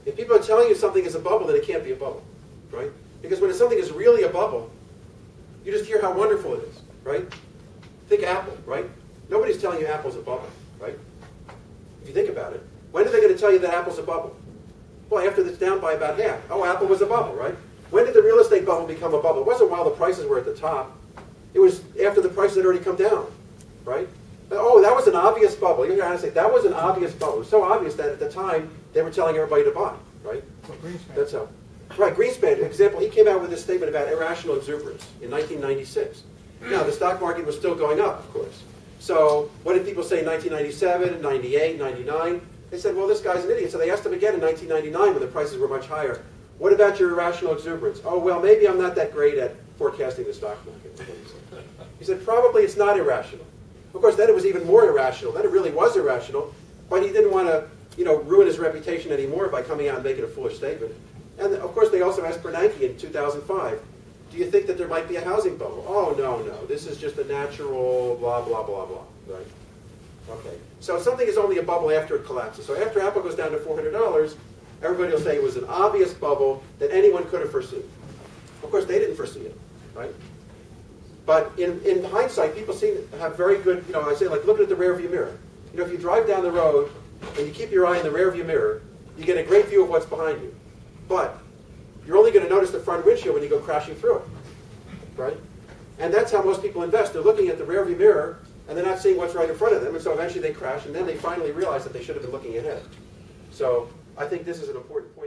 If people are telling you something is a bubble, then it can't be a bubble, right? Because when something is really a bubble, you just hear how wonderful it is, right? Think Apple, right? Nobody's telling you Apple's a bubble, right? If you think about it. When are they going to tell you that Apple's a bubble? Well, after it's down by about half. Oh, Apple was a bubble, right? When did the real estate bubble become a bubble? It wasn't while the prices were at the top. It was after the prices had already come down, right? Oh, that was an obvious bubble. You're going to say, that was an obvious bubble. It was so obvious that at the time, they were telling everybody to buy, right? Well, Greenspan. That's how. Right, Greenspan, example, he came out with this statement about irrational exuberance in 1996. Now, the stock market was still going up, of course. So what did people say in 1997, 98, 99? They said, well, this guy's an idiot. So they asked him again in 1999 when the prices were much higher. What about your irrational exuberance? Oh, well, maybe I'm not that great at forecasting the stock market. He said, probably it's not irrational. Of course, then it was even more irrational. Then it really was irrational, but he didn't want to, ruin his reputation anymore by coming out and making a foolish statement. And of course, they also asked Bernanke in 2005, do you think that there might be a housing bubble? Oh, no, no. This is just a natural blah, blah, blah, blah. Right? Okay. So something is only a bubble after it collapses. So after Apple goes down to $400, everybody will say it was an obvious bubble that anyone could have foreseen. Of course, they didn't foresee it, right? But in hindsight, people seem to have very good, I say, like, looking at the rearview mirror. If you drive down the road and you keep your eye in the rearview mirror, you get a great view of what's behind you. But you're only going to notice the front windshield when you go crashing through it, right? And that's how most people invest. They're looking at the rearview mirror, and they're not seeing what's right in front of them, and so eventually they crash, and then they finally realize that they should have been looking ahead. So I think this is an important point.